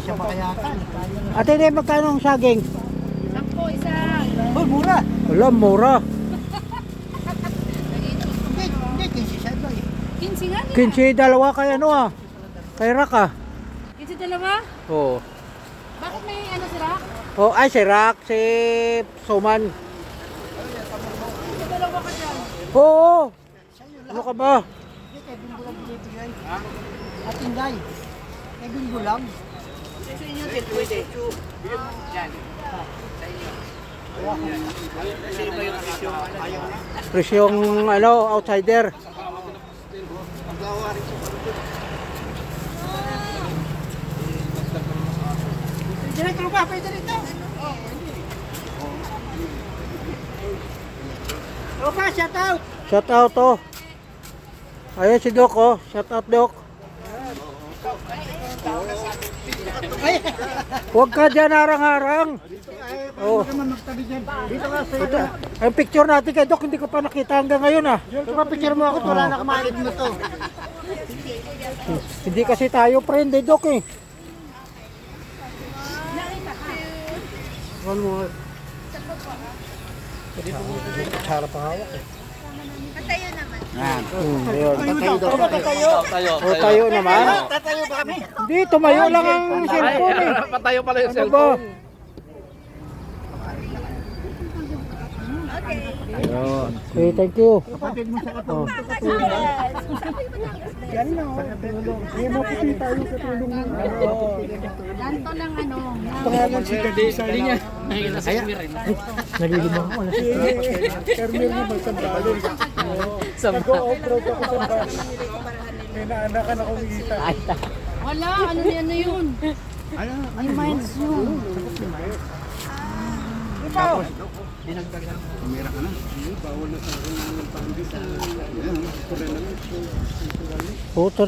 siya makayatan. Ate, hindi, magkano ang saging? 10 isa. Oh, mura. Wala, mura. Hindi, 15 siya ba eh. 15 nga nila. 15 dalawa kay ano ah. Kay Rak ah. 15 dalawa? Oo. Bakit may ano sila? Oh, ay si Rak, si Suman. 15 dalawa ka dyan. Oo. Ano ka ba? Hindi, kay Bimbo lang binibigay. At Inday. Kay Bimbo lang. Sa inyo din pwede. Presyong ano, outsider. Pwede rin ba? Pwede rin ito. Opa, shout out. Shout out oh. Ayun si Doc oh. Shout out Doc. Huwag ka dyan harang-harang. Oh. Magtabi dyan. Dito ka, Ito, ang picture natin kay Doc hindi ko pa nakita hanggang ngayon ah. Ito pa picture mo ako, wala na kamalit mo to. Hindi kasi tayo friend eh Doc eh. One more. Harap ang hawak eh. Ayun. Tayo. O tayo naman. Tatayo ba kami? Hindi, tumayo lang ang cellphone eh. Patayo pala yung Ano ba? cellphone. Ayun. Okay, thank you. Kapatid mo sa Oh. Yan na oh. Ayun mo kasi tayo sa tulong mo. Ganto lang ano. Pangalan si Kadesa niya. Nalilima ako. Kermil mo magsambalin. Nag-o-off-road ako sa bus. May naanakan ako umita. Wala, ano yan na yun? May minds yun. Puto